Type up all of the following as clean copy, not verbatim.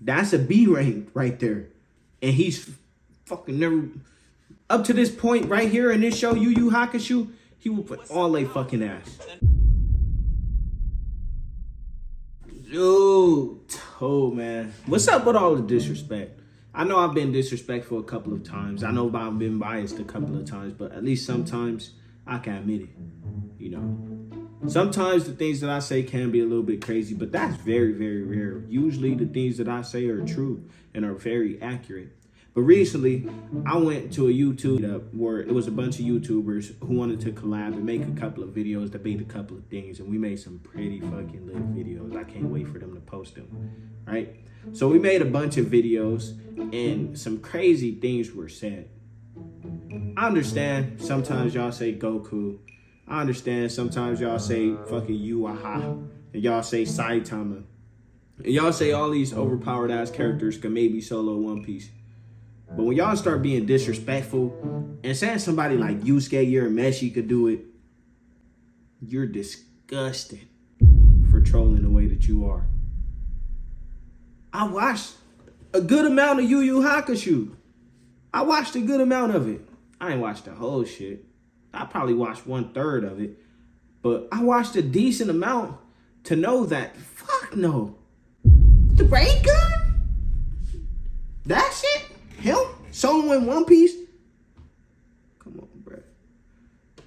That's a B rank right there. And he's fucking never... Up to this point right here in this show, Yu Yu Hakusho, he will put all they fucking ass. Dude, oh man. What's up with all the disrespect? I know I've been disrespectful a couple of times. I know I've been biased a couple of times, but at least sometimes I can admit it, you know. Sometimes the things that I say can be a little bit crazy, but that's very, very rare. Usually the things that I say are true and are very accurate. But recently, I went to a YouTube where it was a bunch of YouTubers who wanted to collab and make a couple of videos, debate a couple of things, and we made some pretty fucking lit videos. I can't wait for them to post them, right? So we made a bunch of videos, and some crazy things were said. I understand sometimes y'all say Goku. I understand sometimes y'all say fucking Yuaha, and y'all say Saitama. And y'all say all these overpowered ass characters can maybe solo One Piece. But when y'all start being disrespectful and saying somebody like Yusuke Urameshi could do it, you're disgusting for trolling the way that you are. I watched a good amount of Yu Yu Hakusho. I watched a good amount of it. I ain't watched the whole shit. I probably watched 1/3 of it. But I watched a decent amount to know that, fuck no. The ray gun? That shit? Him? Soloing One Piece? Come on, bro.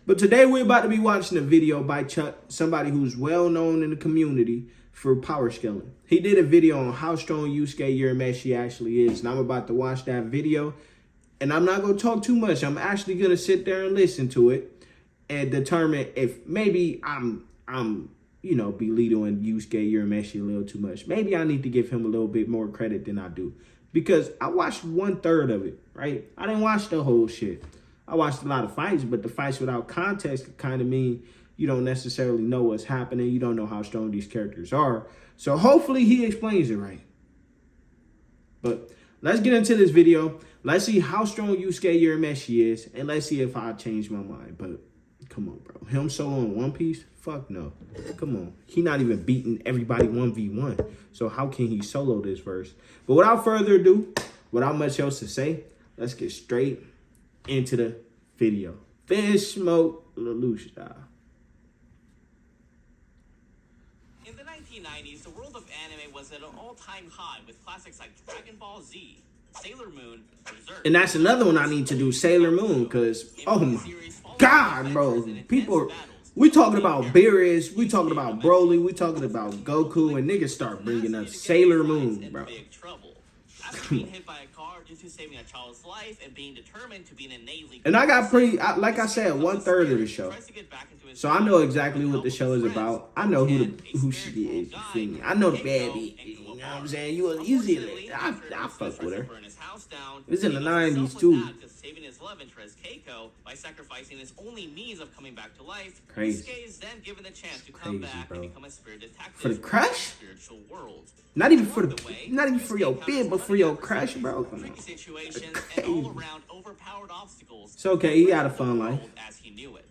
But today we're about to be watching a video by somebody who's well known in the community for power scaling. He did a video on how strong Yusuke Urameshi actually is. And I'm about to watch that video. And I'm not going to talk too much. I'm actually going to sit there and listen to it and determine if maybe I'm you know, belittling Yusuke Urameshi a little too much. Maybe I need to give him a little bit more credit than I do. Because I watched 1/3 of it, right? I didn't watch the whole shit. I watched a lot of fights, but the fights without context could kind of mean you don't necessarily know what's happening. You don't know how strong these characters are. So hopefully he explains it right. But let's get into this video. Let's see how strong Yusuke Urameshi is, and let's see if I change my mind. But come on, bro. Him soloing One Piece? Fuck no. Come on. He not even beating everybody 1v1. So how can he solo this verse? But without further ado, without much else to say, let's get straight into the video. Fish Smoke Lelouch style. In the 1990s, the world of anime was at an all-time high with classics like Dragon Ball Z, Sailor Moon, Berserk. And that's another one I need to do, Sailor Moon, because, oh my God, bro. People, we talking about Beerus, we talking about Broly, we talking about Goku, and niggas start bringing up Sailor Moon, bro. After being hit by a car due to saving a child's life and being determined to be an innately... And I got pretty, like I said, 1/3 of the show. So I know exactly what the show is about. I know who she is. You feel me? I know the bad bitch. You know what I'm saying? You see it. I fuck with her. It was in the 90s too. Saving his love interest Keiko by sacrificing his only means of coming back to life. Crazy. Yusuke is then given the chance to come back and become a spirit detective for the crush? Spiritual world. Not even for your bid, but for your crush, bro. Come on. Situations and all around overpowered obstacles. It's okay. He had a fun life. As he knew it.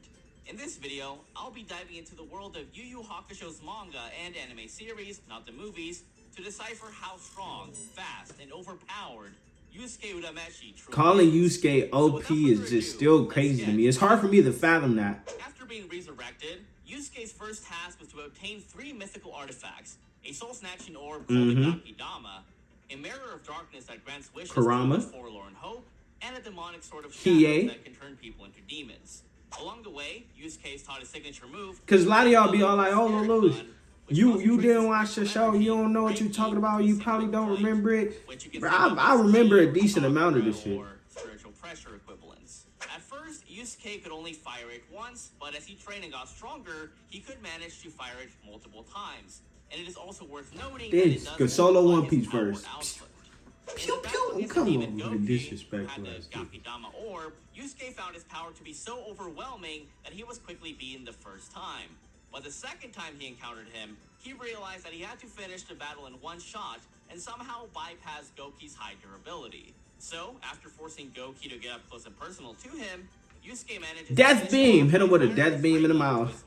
In this video, I'll be diving into the world of Yu Yu Hakusho's manga and anime series, not the movies, to decipher how strong, fast, and overpowered Yusuke Urameshi truly Calling is. Yusuke OP is just still crazy to me. It's hard for me to fathom that. After being resurrected, Yusuke's first task was to obtain 3 mythical artifacts: a soul-snatching orb called the Gakidama, a mirror of darkness that grants wishes to the forlorn hope, and a demonic sword of shadows that can turn people into demons. Along the way, Yusuke is taught a signature move. Because a lot of y'all be all like, oh, Lelouch, you didn't watch the show. You don't know what you're talking about. You probably don't remember it. Bro, I remember a decent amount of this shit. Spiritual pressure equivalents. At first, Yusuke could only fire it once, but as he trained and got stronger, he could manage to fire it multiple times. And it is also worth noting that it does solo One Piece verse. Pew pew! Come on, with disrespectful ass Gakidama orb, Yusuke found his power to be so overwhelming that he was quickly beaten the first time. But the second time he encountered him, he realized that he had to finish the battle in one shot and somehow bypass Goki's high durability. So, after forcing Goki to get up close and personal to him, Yusuke managed to Death Beam! Hit him with a Death Beam in the mouth.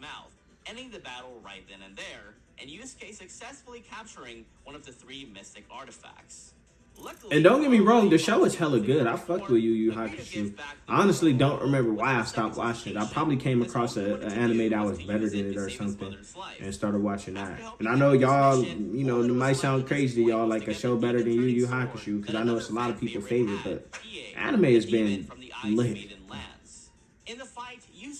Ending the battle right then and there. and Yusuke successfully capturing one of the 3 mystic artifacts. Luckily, And don't get me wrong, the show is hella good. I fucked with Yu Yu Hakusho. I honestly don't remember why I stopped watching it. I probably came across an anime that was better than it or something and started watching that. And I know y'all, you know, it might sound crazy to y'all like a show better than Yu Yu Hakusho because I know it's a lot of people's favorite, but anime has been lit.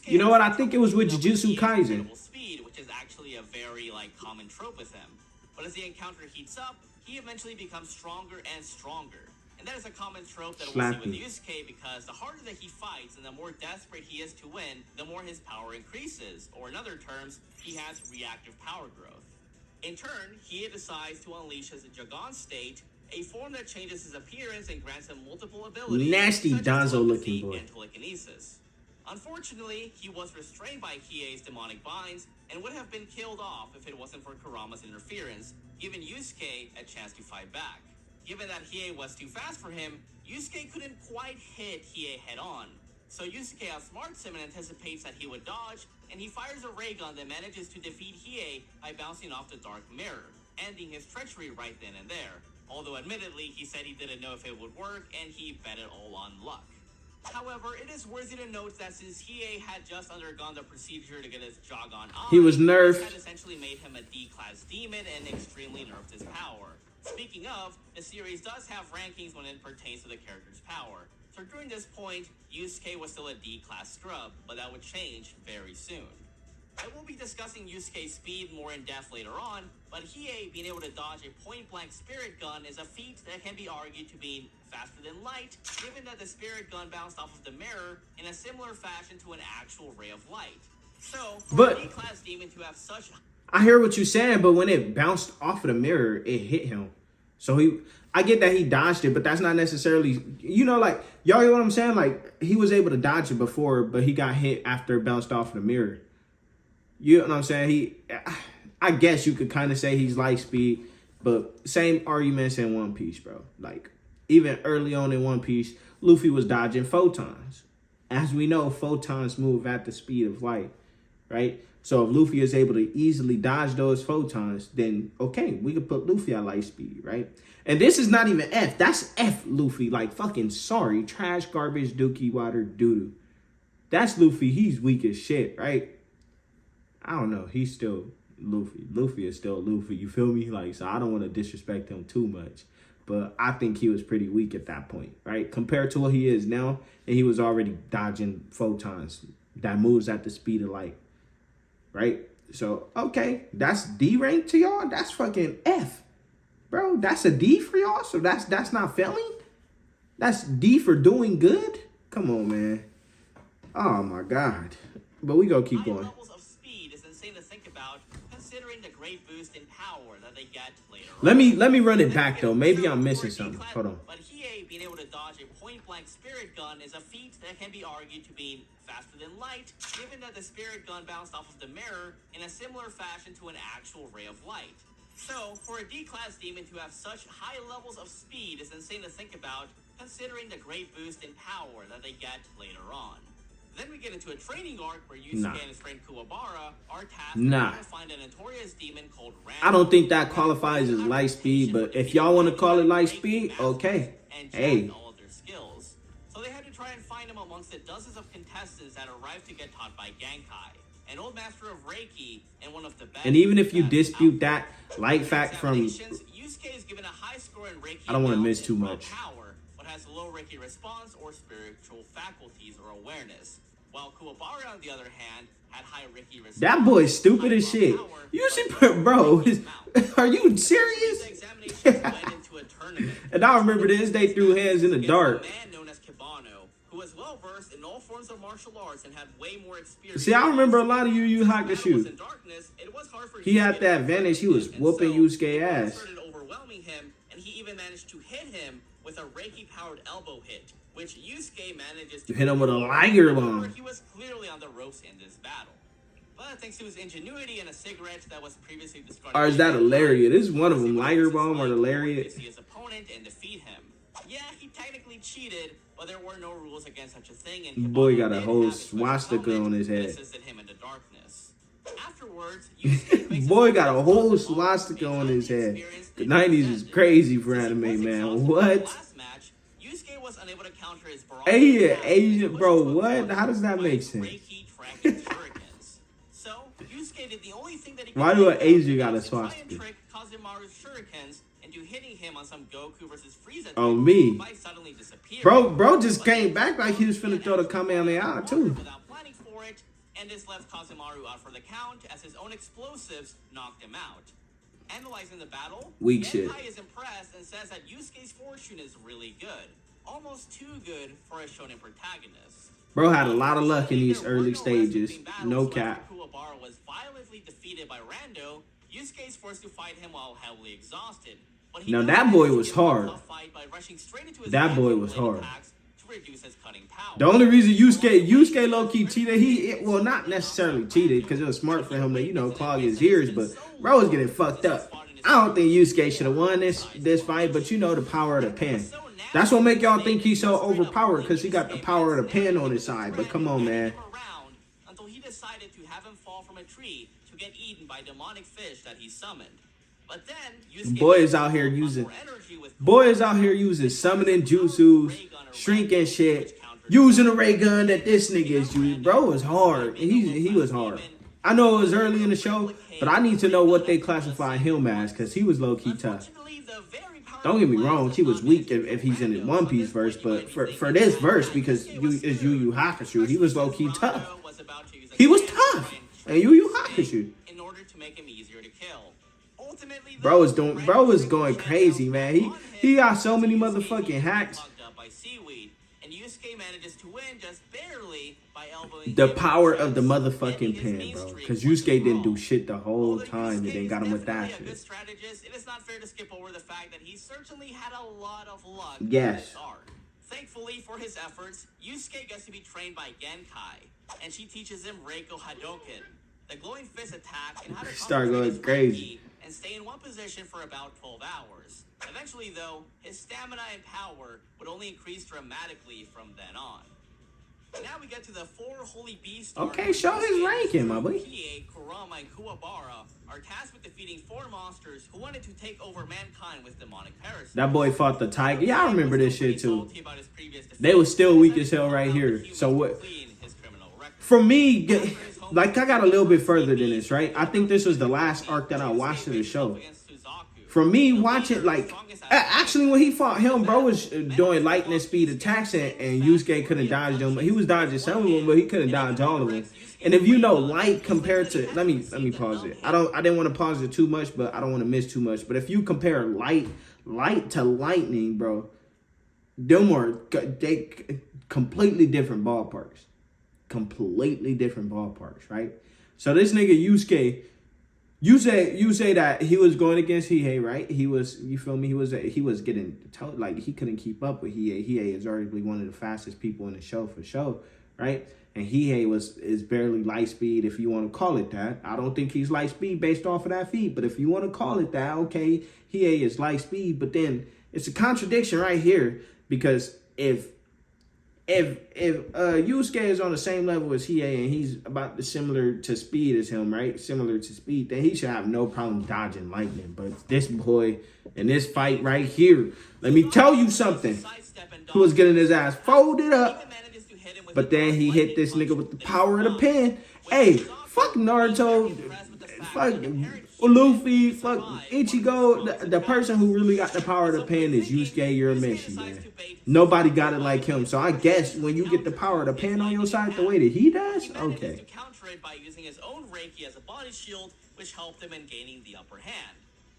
You know what? I think it was with Jujutsu Kaisen. Which is actually a very common trope with him. But as the encounter heats up, he eventually becomes stronger and stronger. And that is a common trope that we'll see with Yusuke because the harder that he fights and the more desperate he is to win, the more his power increases. Or in other terms, he has reactive power growth. In turn, Hiei decides to unleash his Jagan state, a form that changes his appearance and grants him multiple abilities. Nasty Donzo looking boy. And telekinesis. Unfortunately, he was restrained by Hiei's demonic binds and would have been killed off if it wasn't for Kurama's interference, giving Yusuke a chance to fight back. Given that Hiei was too fast for him, Yusuke couldn't quite hit Hiei head-on. So Yusuke outsmarts him and anticipates that he would dodge, and he fires a ray gun that manages to defeat Hiei by bouncing off the dark mirror, ending his treachery right then and there. Although admittedly, he said he didn't know if it would work, and he bet it all on luck. However, it is worthy to note that since Hiei had just undergone the procedure to get his Jagan eye, he was nerfed. That essentially made him a D-class demon and extremely nerfed his power. Speaking of, the series does have rankings when it pertains to the character's power. So during this point, Yusuke was still a D-class scrub, but that would change very soon. I will be discussing Yusuke's speed more in depth later on, but Hiei being able to dodge a point-blank spirit gun is a feat that can be argued to be faster than light, given that the spirit gun bounced off of the mirror in a similar fashion to an actual ray of light. So, for a D-class demon to have such... I hear what you're saying, but when it bounced off of the mirror, it hit him. So I get that he dodged it, but that's not necessarily, you know, like, y'all hear what I'm saying? Like, he was able to dodge it before, but he got hit after it bounced off of the mirror. You know what I'm saying? I guess you could kind of say he's light speed, but same arguments in One Piece, bro. Like, even early on in One Piece, Luffy was dodging photons. As we know, photons move at the speed of light, right? So if Luffy is able to easily dodge those photons, then okay, we could put Luffy at light speed, right? And this is not even F. That's F Luffy. Like, fucking sorry. Trash, garbage, dookie, water, doo-doo. That's Luffy. He's weak as shit, right? I don't know. He's still Luffy. Luffy is still Luffy. You feel me? Like, so I don't want to disrespect him too much. But I think he was pretty weak at that point, right? Compared to what he is now. And he was already dodging photons that moves at the speed of light, right? So, okay. That's D rank to y'all. That's fucking F. Bro, that's a D for y'all? So that's not failing? That's D for doing good? Come on, man. Oh, my God. But we gonna keep going. To think about, considering the great boost in power that they get later Let me run it back though. Maybe I'm missing something. Hold on. But Hiei being able to dodge a point-blank spirit gun is a feat that can be argued to be faster than light, given that the spirit gun bounced off of the mirror in a similar fashion to an actual ray of light. So, for a D-class demon to have such high levels of speed is insane to think about, considering the great boost in power that they get later on. Then we get into a training arc where Yusuke and his friend Kuwabara are tasked to find a notorious demon called Ram. I don't think that qualifies as light speed, but if y'all want to call it light speed, okay. Hey. All of their skills. So they had to try and find him amongst the dozens of contestants that arrived to get taught by Genkai, an old master of Reiki and one of the best. And even if you dispute that light fact from, Yusuke is given a high score in Reiki. I don't want to miss too much. Power, but has low Reiki response or spiritual faculties or awareness. While Kuwabara, on the other hand, had high Reiki response. That boy's stupid as shit. You should put, bro, are you serious? And I remember this, they threw hands in the dark. A man known as Kibano, who was well versed in all forms of martial arts and had way more experience. See, I remember a lot of Yu Yu Hakusho. He had that advantage. He was whooping Yusuke ass. Started overwhelming him, and he even managed to hit him with a Reiki-powered elbow hit, which Yusuke manages to hit him with a Liger bomb. He was clearly on the ropes in this battle. But thanks to his ingenuity and a cigarette that was previously discarded. Or is that a lariat? This is one of them, Liger bomb or the lariat. To see his opponent and defeat him. Yeah, he technically cheated, but there were no rules against such a thing. And boy got a whole swastika on his head. Him in the darkness. After afterwards, Yusuke makes Boy a got a whole positive swastika on his head. experience The in 90s is Ascendant. crazy for Since he anime, was man. exhausted in the What? last match, Yusuke was unable to counter his barrage Hey, attack and Asian, pushed bro, to a what? corner How does that by make his sense? Reiki Dragon Shurikens. So, Yusuke did the only thing that he could Why do do an Asian now got a to try and swastika? trick Kazemaru's Shurikens into hitting him on some Goku versus Frieza On type me. by suddenly disappearing. Bro just But came then back like he was finna throw the Kamehameha too. without planning for it, and this left Kazemaru out for the count as his own explosives knocked him out. Analyzing the battle, Weak shit. Genkai is impressed and says that Yusuke's fortune is really good. Almost too good for a shonen protagonist. Bro had a lot of luck in these There were early no stages. wrestling battles No left cap. when Kuwabara was violently defeated by Rando. Yusuke is forced to fight him while heavily exhausted. But he Now does that manage boy to was give him a hard. tough fight by rushing straight into his That boy Rando was blade hard. attacks to reduce his cutting power. The only reason Yusuke low-key cheated, well, not necessarily cheated, because it was smart for him to, clog his ears, but bro was getting fucked up. I don't think Yusuke should have won this fight, but the power of the pen. That's what make y'all think he's so overpowered, because he got the power of the pen on his side. But come on, man. Until he decided to have him fall from a tree to get eaten by demonic fish that he summoned. But then Yusuke Boy is out here using summoning jutsus, shrinking shit, using a ray gun that this nigga is using. Bro was hard. He was hard. I know it was early in the show, but I need to know what they classify him as, because he was low-key tough. Don't get me wrong, he was weak if he's in the One Piece verse, but for this verse, because it's Yu Yu Hakusho, he was low-key tough. He was tough. And Yu Yu Hakusho. In order to make him easier to kill. Ultimately, Bro was going crazy, man. He got so many motherfucking hacks. And Yusuke manages to win just barely by elbowing The power of the motherfucking pen, bro. Because Yusuke didn't do shit the whole time, and then got him with that Good shit. strategist, it is not fair to skip over the fact that he certainly had a lot of luck Yes. in this arc. Thankfully for his efforts, Yusuke gets to be trained by Genkai, and she teaches him Reiko Hadoken, the glowing fist attack, and how to Start concentrate going his crazy. Reiki and stay in one position for about 12 hours. Eventually, though, his stamina and power would only increase dramatically from then on. Now we get to the four holy beasts. Okay, show his ranking, my boy. Kie, Kurama, and Kuwabara are tasked with defeating four monsters who wanted to take over mankind with demonic parasites. That boy fought the tiger. Yeah, I remember this shit too. They was still weak as hell right here. So what? For me, like I got a little bit further than this, right? I think this was the last arc that I watched of the show. For me, watching actually when he fought him, bro was doing lightning speed attacks and Yusuke couldn't dodge them. He was dodging some of them, but he couldn't dodge all of them. And if you know light compared to let me pause it. I didn't want to pause it too much, but I don't want to miss too much. But if you compare light to lightning, bro, them are they completely different ballparks. Completely different ballparks, right? So this nigga Yusuke, you say that he was going against Hiei, right? He was, you feel me? He was getting like he couldn't keep up with Hiei. Hiei is arguably one of the fastest people in the show for sure, right? And Hiei is barely light speed, if you want to call it that. I don't think he's light speed based off of that feat, but if you want to call it that, okay, Hiei is light speed. But then it's a contradiction right here, because if Yusuke is on the same level as Hiei and he's about similar to speed as him, right? Similar to speed, then he should have no problem dodging lightning. But this boy in this fight right here, let me tell you something. He was getting his ass folded up, but then he hit this nigga with the power of the pen. Hey, fuck Naruto, fuck Luffy, fuck Ichigo. The person who really got the power of the pen is Yusuke Urameshi, man. Nobody got it like him. So I guess when you get the power of the pen on your side the way that he does, okay. He counter it by using his own Reiki as a body shield, which helped him in gaining the upper hand.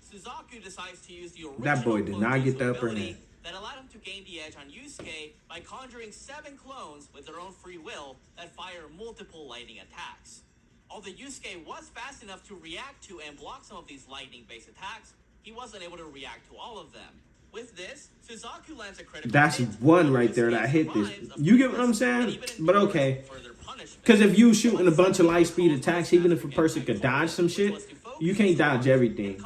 Suzaku decides to use the original That boy did not get the upper hand. that allowed him to gain the edge on Yusuke by conjuring 7 clones with their own free will that fire multiple lightning attacks. Although Yusuke was fast enough to react to and block some of these lightning-based attacks, he wasn't able to react to all of them. With this, Suzaku lands a critical That's hit, one right there that hit this. You get what I'm saying? But okay. Because if you shooting a bunch of light speed attacks, even if a person could dodge some shit, you can't dodge everything.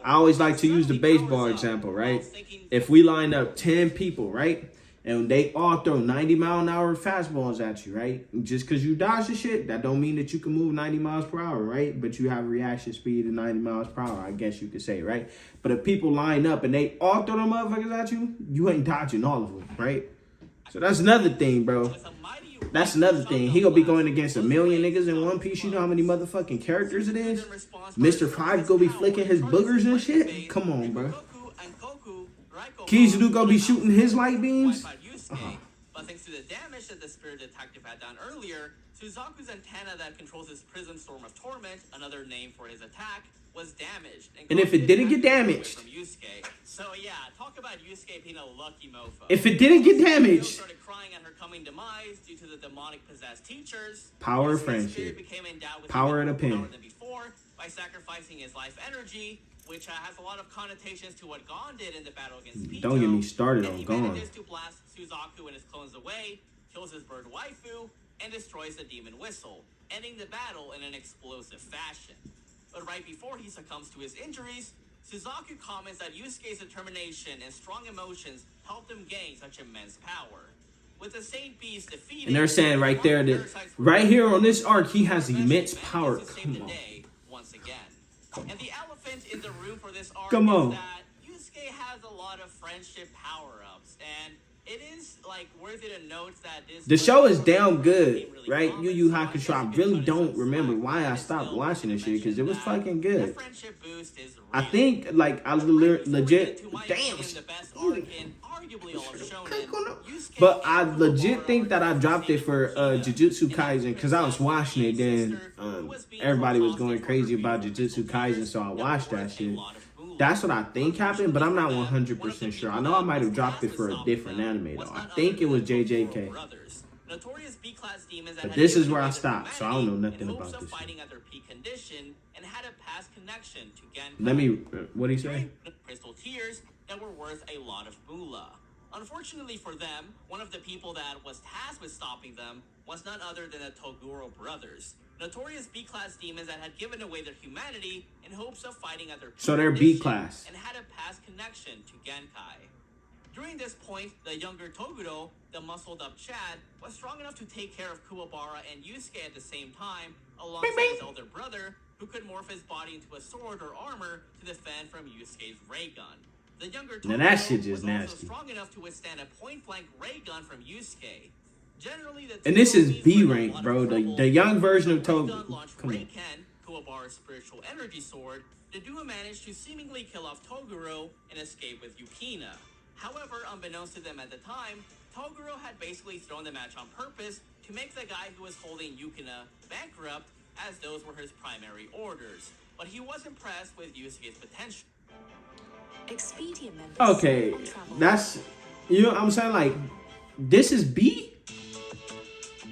I always like to use the baseball example, right? If we line up 10 people, right? And they all throw 90-mile-an-hour fastballs at you, right? Just because you dodge the shit, that don't mean that you can move 90 miles per hour, right? But you have reaction speed of 90 miles per hour, I guess you could say, right? But if people line up and they all throw them motherfuckers at you, you ain't dodging all of them, right? So that's another thing, bro. That's another thing. He gonna be going against a million niggas in One Piece. You know how many motherfucking characters it is? Mr. Five gonna be flicking his boogers and shit? Come on, bro. Kizaru gonna be shooting his light beams? But thanks to the damage that the spirit detective had done earlier, Suzaku's antenna that controls his prism storm of torment, another name for his attack, was damaged. And if it didn't get damaged, from Yusuke. So yeah, talk about Yusuke being a lucky mofo. if it didn't get damaged, started crying at her coming demise due to the demonic possessed teachers. Power of Yusuke's friendship. spirit became endowed with Power even of the more pen. power than before by sacrificing his life energy, which has a lot of connotations to what Gon did in the battle against Pico. Don't get me started And on he Gon. manages to blast Suzaku and his clones away, kills his bird waifu, and destroys the demon whistle, ending the battle in an explosive fashion. But right before he succumbs to his injuries, Suzaku comments that Yusuke's determination and strong emotions helped him gain such immense power. With the Saint Beast defeated, and they're saying right there that right here on this arc, he has immense power. Come on. Once again. And the elephant in the room for this arc Come on. is that Yusuke has a lot of friendship power-ups, and it is like worthy to note that The show is damn good, right? Yu Yu Hakusho. I really don't remember why I stopped watching this shit because it was fucking good. I think like I legit damn. But I legit think that I dropped it for Jujutsu Kaisen because I was watching it. Then everybody was going crazy about Jujutsu Kaisen, so I watched that shit. That's what I think happened, but I'm not 100% sure. I know I might have dropped it for a different anime, though. I think it was JJK. But this is where I stopped, so I don't know nothing about this. Let me, what did he say? Crystal tears that were worth a lot of moolah. Unfortunately for them, one of the people that was tasked with stopping them was none other than the Toguro brothers, notorious B-class demons that had given away their humanity in hopes of fighting at their peak So they're condition B-class. and had a past connection to Genkai. During this point, the younger Toguro, the muscled-up Chad, was strong enough to take care of Kuwabara and Yusuke at the same time, alongside his older brother, who could morph his body into a sword or armor to defend from Yusuke's ray gun. The younger Toguro Now that shit just was also nasty. strong enough to withstand a point-blank ray gun from Yusuke. Generally, the And this two is homies B were in a rank, lot of bro. trouble. The young version of Ray gun Togo. launched Come on. Reiken, Kuwabara's spiritual energy sword. The duo managed to seemingly kill off Toguro and escape with Yukina. However, unbeknownst to them at the time, Toguro had basically thrown the match on purpose to make the guy who was holding Yukina bankrupt, as those were his primary orders. But he was impressed with Yusuke's potential. Okay, that's, you know what I'm saying? Like, this is B?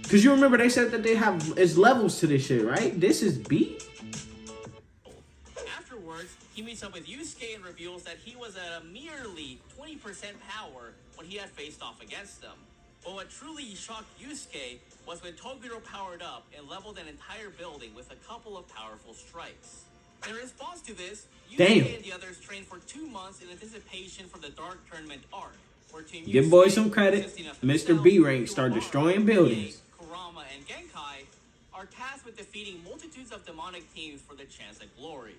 Because you remember they said that they have, it's levels to this shit, right? This is B? Afterwards, he meets up with Yusuke and reveals that he was at a merely 20% power when he had faced off against them. But what truly shocked Yusuke was when Toguro powered up and leveled an entire building with a couple of powerful strikes. In response to this, Yusuke and the others trained for 2 months in anticipation for the Dark Tournament arc, where Team Give Yusuke, boys some credit. consisting of Mr. himself, B rank start Kuwabara, destroying buildings. Rie, Kurama, and Genkai are tasked with defeating multitudes of demonic teams for the chance at glory.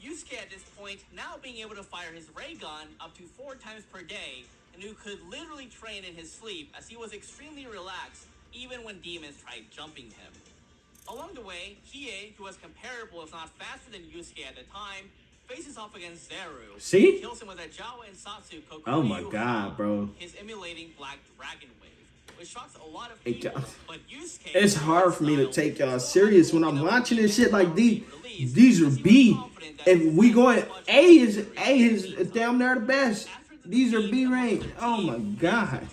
Yusuke at this point now being able to fire his ray gun up to 4 times per day, and who could literally train in his sleep as he was extremely relaxed even when demons tried jumping him. Along the way, Kie, who was comparable if not faster than Yusuke at the time, faces off against Zeru. See? Kills him with a Jawa and Satsu Kokuryu. Oh my god, bro. His emulating Black Dragon Wave, which shocks a lot of Hey, people, John. but Yusuke... It's hard for me to take y'all serious when I'm watching this shit like these. These are B. If we going A is damn near the best. These are B rank. Oh my god.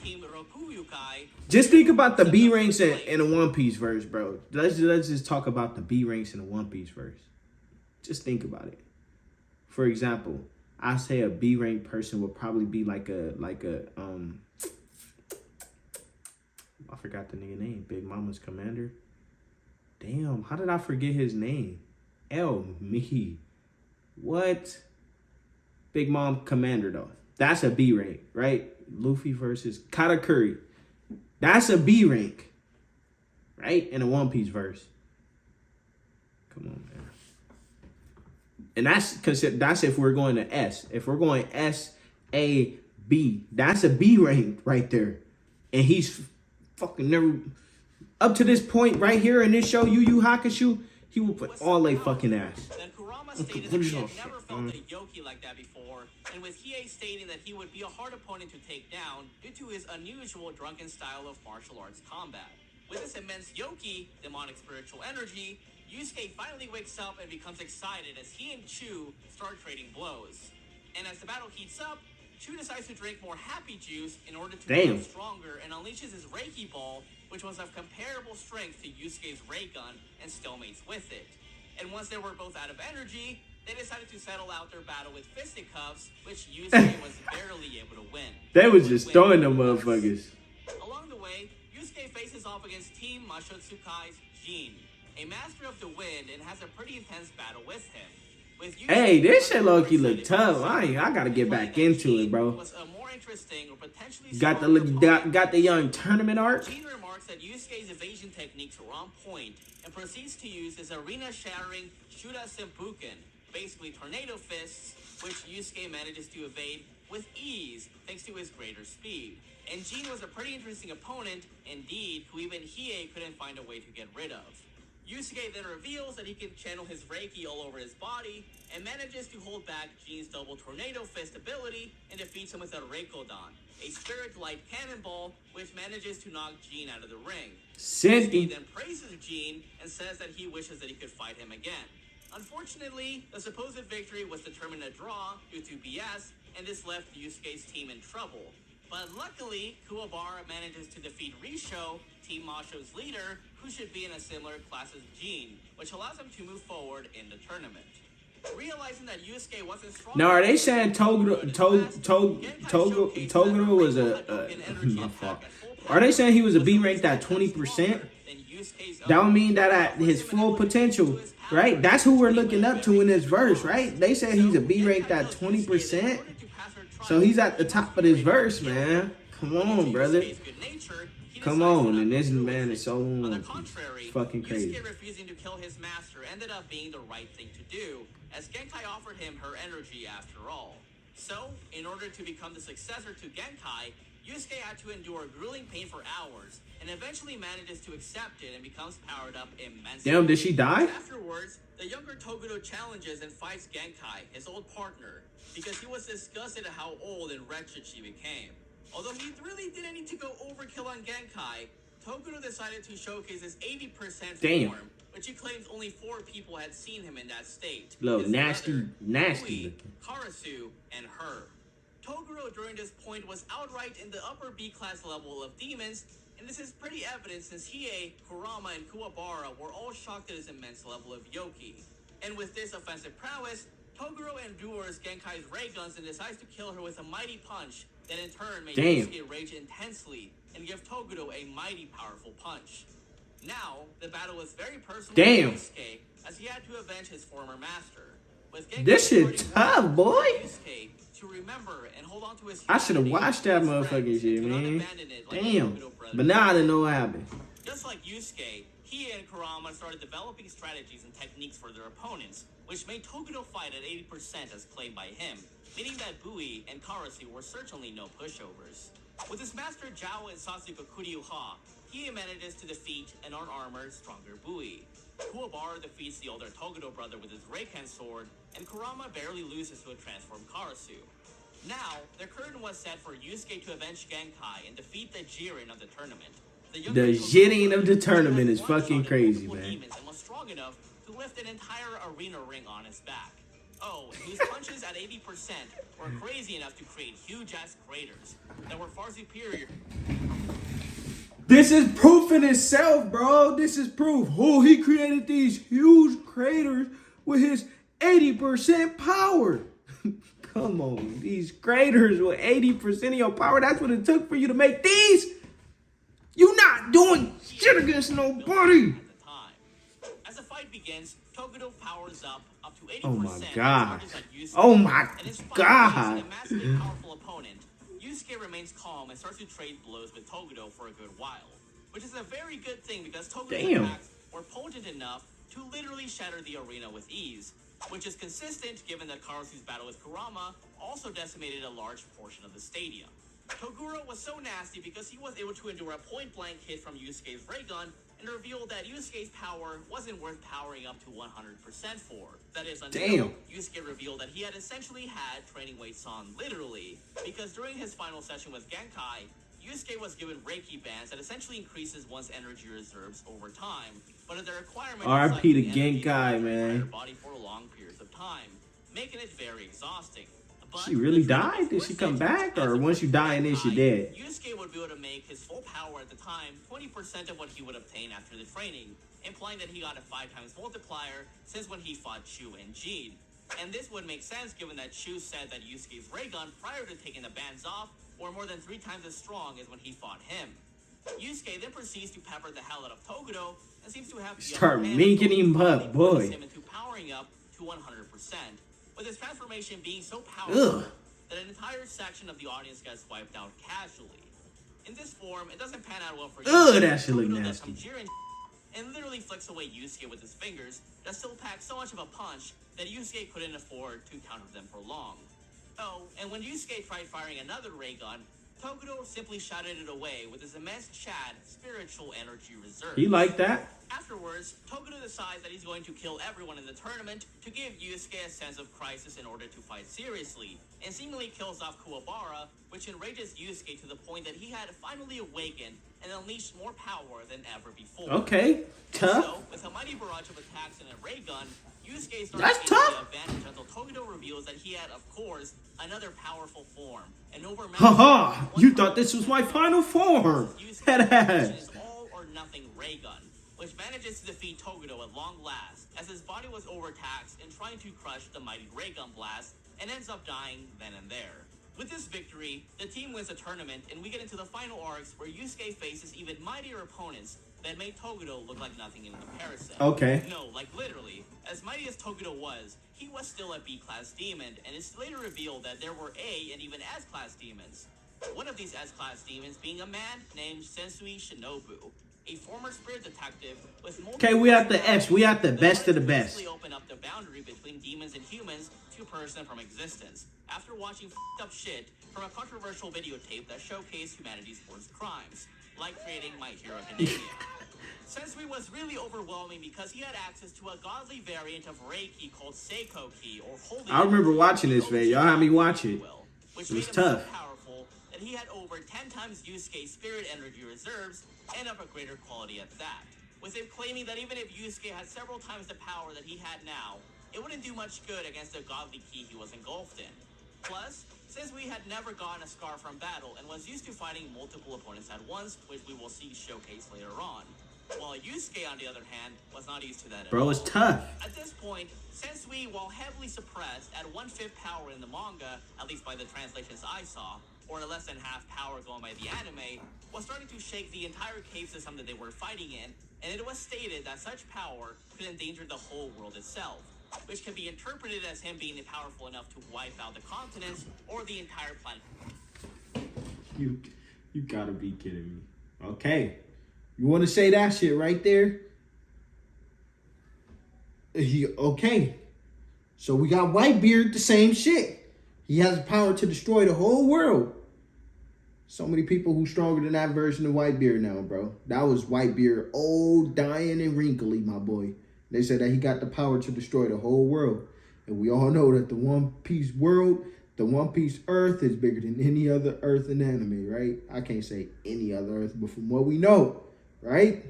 Just think about the B ranks in a One Piece verse, bro. Let's just talk about the B ranks in a One Piece verse. Just think about it. For example, I say a B rank person would probably be like a I forgot the nigga name. Big Mama's commander. Damn, how did I forget his name? Me. What? Big Mom commander though. That's a B rank, right? Luffy versus Katakuri. That's a B rank, right? In a One Piece verse. Come on, man. And that's if we're going to S. If we're going S, A, B, that's a B rank right there. And he's fucking never up to this point right here in this show, Yu Yu Hakusho, he will put all they fucking ass. Then Kurama stated that he had never felt a Yoki like that before, and with Hiei stating that he would be a hard opponent to take down due to his unusual drunken style of martial arts combat. With this immense Yoki, demonic spiritual energy, Yusuke finally wakes up and becomes excited as he and Chu start trading blows. And as the battle heats up, Chu decides to drink more happy juice in order to become stronger and unleashes his Reiki ball, which was of comparable strength to Yusuke's ray gun, and still mates with it. And once they were both out of energy, they decided to settle out their battle with fisticuffs, which Yusuke was barely able to win. They was just throwing them motherfuckers. Along the way, Yusuke faces off against Team Mashotsukai's Jin, a master of the wind, and has a pretty intense battle with him. Hey, this shit low-key look tough. I gotta get back into it, bro. Got the young tournament arc. Gene remarks that Yusuke's evasion techniques were on point and proceeds to use his arena-shattering Shura Senpuken, basically tornado fists, which Yusuke manages to evade with ease thanks to his greater speed. And Gene was a pretty interesting opponent, indeed, who even Hiei couldn't find a way to get rid of. Yusuke then reveals that he can channel his Reiki all over his body and manages to hold back Gene's double tornado fist ability and defeats him with a Reikodon, a spirit light cannonball which manages to knock Gene out of the ring. Yusuke then praises Gene and says that he wishes that he could fight him again. Unfortunately, the supposed victory was determined a draw due to BS, and this left Yusuke's team in trouble. But luckily, Kuwabara manages to defeat Risho, Team Masho's leader, who should be in a similar class as Gene, which allows him to move forward in the tournament. Realizing that Yusuke wasn't strong. Now, are they saying Toguro was my fault. Are they saying he was a B ranked at 20%? That would mean that at his full potential, right? That's who we're looking up to in this verse, right? They say he's a B ranked at 20%. So he's at the top of this verse, man. Come on, brother. Come on, and this man is so fucking crazy. Yusuke refusing to kill his master ended up being the right thing to do, as Genkai offered him her energy after all. So, in order to become the successor to Genkai, Yusuke had to endure grueling pain for hours, and eventually manages to accept it and becomes powered up immensely. Damn, did she die? Afterwards, the younger Toguro challenges and fights Genkai, his old partner, because he was disgusted at how old and wretched she became. Although he really didn't need to go overkill on Genkai, Toguro decided to showcase his 80% form, which he claims only 4 people had seen him in that state. Little nasty. Kui, Karasu, and her. Toguro during this point was outright in the upper B-class level of demons, and this is pretty evident since Hiei, Kurama, and Kuwabara were all shocked at his immense level of Yoki. And with this offensive prowess, Toguro endures Genkai's ray guns and decides to kill her with a mighty punch that in turn made Yusuke rage intensely and give Toguro a mighty powerful punch. Now, the battle was very personal for Yusuke as he had to avenge his former master. With Genkai this shit tough, boy. Yusuke to remember and hold on to his I should have watched that motherfucking shit, man. Damn. But now I didn't know what happened. Just like Yusuke, he and Kurama started developing strategies and techniques for their opponents, which made Toguro fight at 80% as claimed by him, meaning that Bui and Karasu were certainly no pushovers. With his master Jao and Sasuke Kuryuha, he manages to defeat an unarmored, stronger Bui. Kuwabara defeats the older Toguro brother with his Reiken sword, and Kurama barely loses to a transformed Karasu. Now, the curtain was set for Yusuke to avenge Genkai and defeat the Jiren of the tournament. The Jiren of the tournament is fucking crazy, man. And was strong enough to lift an entire arena ring on his back. Oh, and whose punches at 80% were crazy enough to create huge-ass craters that were far superior. This is proof in itself, bro. This is proof. Oh, he created these huge craters with his 80% power. Come on, these craters with 80% of your power. That's what it took for you to make these. You not doing shit against nobody. As the fight begins, Toguro powers up to 80%. Oh my god. Oh my god. Yusuke remains calm and starts to trade blows with Tokudo for a good while, which is a very good thing because Tokudo's attacks were potent enough to literally shatter the arena with ease, which is consistent given that Karusu's battle with Kurama also decimated a large portion of the stadium. Toguro was so nasty because he was able to endure a point-blank hit from Yusuke's ray gun and revealed that Yusuke's power wasn't worth powering up to 100% for. That is, until Yusuke revealed that he had essentially had training weights on literally, because during his final session with Genkai, Yusuke was given Reiki bands that essentially increases one's energy reserves over time, but at the requirement of RP to Genkai, man. your body for long periods of time, making it very exhausting. But she really died? Did she come back? Or once you die in this, you're dead? Yusuke would be able to make his full power at the time 20% of what he would obtain after the training, implying that he got a 5 times multiplier since when he fought Chu and Jin. And this would make sense given that Chu said that Yusuke's ray gun prior to taking the bands off were more than 3 times as strong as when he fought him. Yusuke then proceeds to pepper the hell out of Tokudo and seems to have start minking him up, boy. Him into powering up to 100%. With his transformation being so powerful that an entire section of the audience gets wiped out casually. In this form, it doesn't pan out well for Yusuke. That shit look nasty. And literally flicks away Yusuke with his fingers that still packs so much of a punch that Yusuke couldn't afford to counter them for long. Oh, and when Yusuke tried firing another ray gun, Tokudo simply shouted it away with his immense Chad spiritual energy reserve. He liked that. Afterwards, Tokudo decides that he's going to kill everyone in the tournament to give Yusuke a sense of crisis in order to fight seriously, and seemingly kills off Kuwabara, which enrages Yusuke to the point that he had finally awakened and unleashed more power than ever before. Okay, tough. So, with a mighty barrage of attacks and a ray gun, Yusuke starts That's gaining tough. the advantage until Tokudo reveals that he had, of course, another powerful form. And Haha! You thought this was my final form! Head ass! All or nothing ray gun, which manages to defeat Tokudo at long last, as his body was overtaxed in trying to crush the mighty ray gun blast, and ends up dying then and there. With this victory, the team wins the tournament, and we get into the final arcs where Yusuke faces even mightier opponents that made Tokudo look like nothing in comparison. Okay. No, like literally. As mighty as Tokudo was, he was still a B-class demon, and it's later revealed that there were A and even S-class demons. One of these S-class demons being a man named Sensui Shinobu, a former spirit detective with multiple... Okay, we have the S. We have the best of the best. ...open up the boundary between demons and humans to purge them from existence, after watching f***ed up shit from a controversial videotape that showcased humanity's worst crimes, like creating My Hero Academia. Sensui was really overwhelming because he had access to a godly variant of Reiki called Seiko Ki, or Holy... I remember watching this, man. Y'all had me watch it. Which It was made him tough. so powerful that he had over 10 times Yusuke's spirit energy reserves, and of a greater quality at that. With him claiming that even if Yusuke had several times the power that he had now, it wouldn't do much good against the godly ki he was engulfed in. Plus, since we had never gotten a scar from battle and was used to fighting multiple opponents at once, which we will see showcased later on. While Yusuke, on the other hand, was not used to that at all. Bro, it's tough. At this point, Sensui, while heavily suppressed at 1/5 power in the manga, at least by the translations I saw, or less than half power going by the anime, was starting to shake the entire cave system that they were fighting in, and it was stated that such power could endanger the whole world itself, which can be interpreted as him being powerful enough to wipe out the continents or the entire planet. You gotta be kidding me. Okay. You want to say that shit right there? Okay. So we got Whitebeard, the same shit. He has the power to destroy the whole world. So many people who stronger than that version of Whitebeard now, bro. That was Whitebeard, old, dying, and wrinkly, my boy. They said that he got the power to destroy the whole world. And we all know that the One Piece world, the One Piece Earth is bigger than any other Earth in anime, right? I can't say any other Earth, but from what we know, right?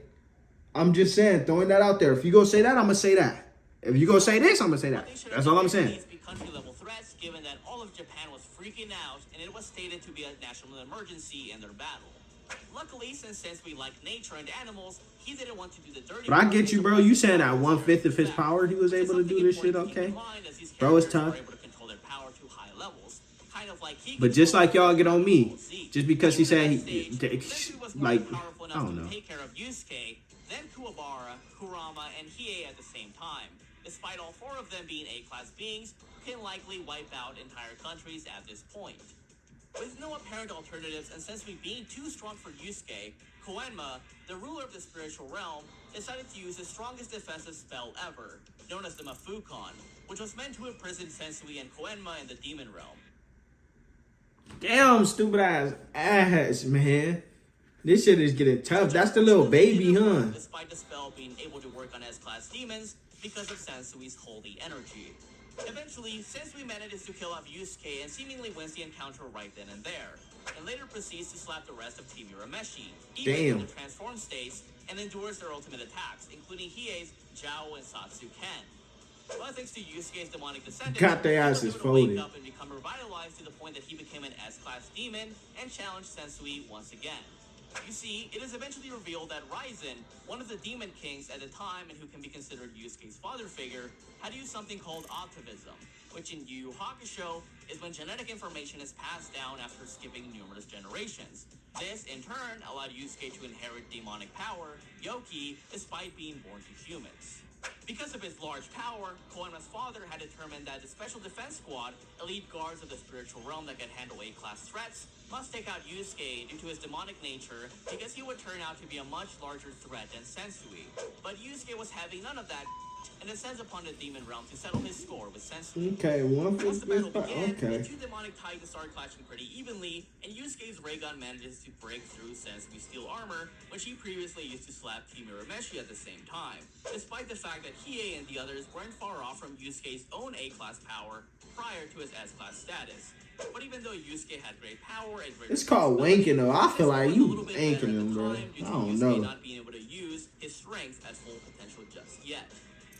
I'm just saying, throwing that out there. If you go say that, I'm going to say that. If you go say this, I'm going to say that. That's all I'm saying. Country-level threats, given that all of Japan was freaking out, and it was stated to be a national emergency in their battle. Luckily, since we like nature and animals, he didn't want to do the dirty. But I get you, bro. You saying that 1/5 of his power he was able to do this shit, okay? Bro, it's tough. But just like y'all get on me, just because he said like, I don't know. Take care of Yusuke, then Kuwabara, Kurama, and Hiei at the same time. Despite all 4 of them being A-class beings, who can likely wipe out entire countries at this point. With no apparent alternatives and Sensui being too strong for Yusuke, Koenma, the ruler of the spiritual realm, decided to use his strongest defensive spell ever, known as the Mafukon, which was meant to imprison Sensui and Koenma in the demon realm. Damn, stupid ass, man. This shit is getting tough. That's the little baby, huh? Despite the spell being able to work on S-class demons because of Sensui's holy energy. Eventually, Sensui manages to kill off Yusuke and seemingly wins the encounter right then and there, and later proceeds to slap the rest of Team Urameshi, even in the transformed states, and endures their ultimate attacks, including Hiei's, Zhao, and Satsu Ken. But thanks to Yusuke's demonic descendants, got their asses folded. Wake up and become revitalized to the point that he became an S-class demon and challenged Sensui once again. You see, it is eventually revealed that Raizen, one of the demon kings at the time and who can be considered Yusuke's father figure, had used something called optivism, which in Yu Yu Hakusho is when genetic information is passed down after skipping numerous generations. This, in turn, allowed Yusuke to inherit demonic power, Yoki, despite being born to humans. Because of his large power, Koenma's father had determined that the Special Defense Squad, elite guards of the spiritual realm that can handle A-class threats, must take out Yusuke due to his demonic nature because he would turn out to be a much larger threat than Sensui. But Yusuke was having none of that and descends upon the demon realm to settle his score with Sensui. Okay, Once the battle begins, the two demonic titans start clashing pretty evenly, and Yusuke's ray gun manages to break through Sensui's steel armor, which he previously used to slap Team Urameshi at the same time, despite the fact that Hiei and the others weren't far off from Yusuke's own A-class power prior to his S-class status. But even though Yusuke had great power and great... It's called wanking, though. I feel like you wanking him, bro. I don't know. Not being able to use his strength at full potential just yet.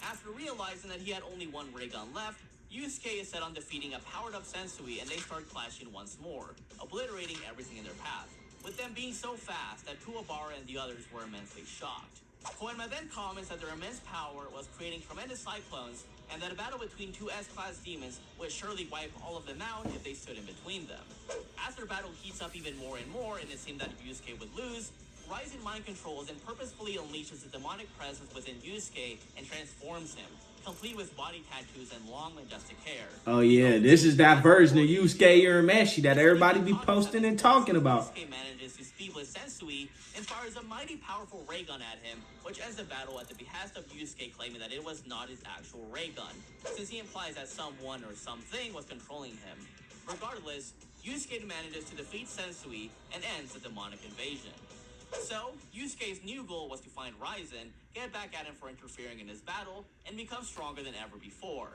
After realizing that he had only one ray gun left, Yusuke is set on defeating a powered-up Sensui, and they start clashing once more, obliterating everything in their path, with them being so fast that Kuwabara and the others were immensely shocked. Koenma then comments that their immense power was creating tremendous cyclones, and that a battle between two S-class demons would surely wipe all of them out if they stood in between them. As their battle heats up even more and more, and it seemed that Yusuke would lose, Raizen mind controls and purposefully unleashes the demonic presence within Yusuke and transforms him, complete with body tattoos and long majestic hair. Oh yeah, this is that version of Yusuke Urameshi that everybody be posting and talking about. Yusuke manages to speed with Sensui and fires a mighty powerful ray gun at him, which ends the battle at the behest of Yusuke claiming that it was not his actual ray gun, since he implies that someone or something was controlling him. Regardless, Yusuke manages to defeat Sensui and ends the demonic invasion. So, Yusuke's new goal was to find Raizen, get back at him for interfering in his battle, and become stronger than ever before.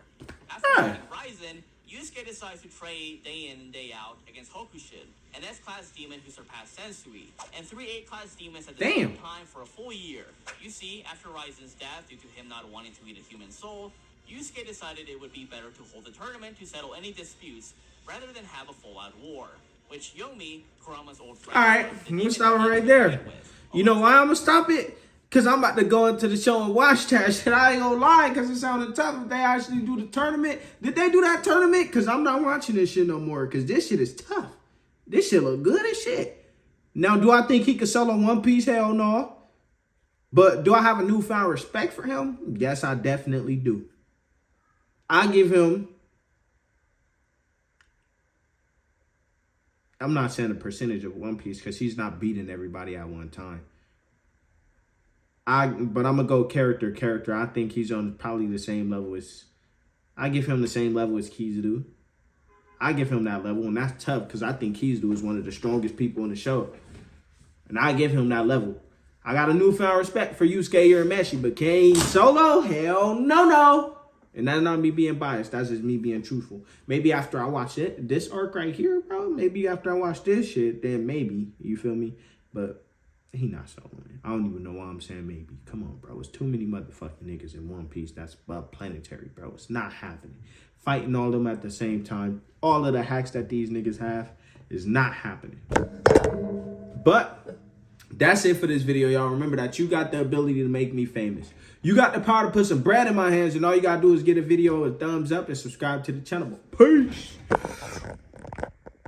After defeating Raizen, Yusuke decides to trade day in and day out against Hokushin, an S-class demon who surpassed Sensui, and 3 A-class demons at the same time for a full year. You see, after Raizen's death, due to him not wanting to eat a human soul, Yusuke decided it would be better to hold a tournament to settle any disputes, rather than have a full-out war. Which Yomi, Kurama's old friend... Alright, I'm gonna stop it right there. You know why I'm gonna stop it? Because I'm about to go into the show and watch that shit. I ain't gonna lie, because it sounded tough if they actually do the tournament. Did they do that tournament? Because I'm not watching this shit no more, because this shit is tough. This shit look good as shit. Now, do I think he could sell on One Piece? Hell no. But do I have a newfound respect for him? Yes, I definitely do. I give him... I'm not saying a percentage of One Piece because he's not beating everybody at one time. But I'm going to go character. I think he's on probably the same level as... I give him the same level as Kizaru. I give him that level, and that's tough because I think Kizaru is one of the strongest people in the show. And I give him that level. I got a newfound respect for Yusuke Urameshi, but Kane Solo? Hell no. And that's not me being biased. That's just me being truthful. Maybe after I watch this arc right here, bro. Maybe after I watch this shit, then maybe. You feel me? But he not soloing. I don't even know why I'm saying maybe. Come on, bro. It's too many motherfucking niggas in One Piece. That's planetary, bro. It's not happening. Fighting all of them at the same time. All of the hacks that these niggas have is not happening. But that's it for this video, y'all. Remember that you got the ability to make me famous. You got the power to put some bread in my hands, and all you gotta do is get a video a thumbs up and subscribe to the channel. Peace.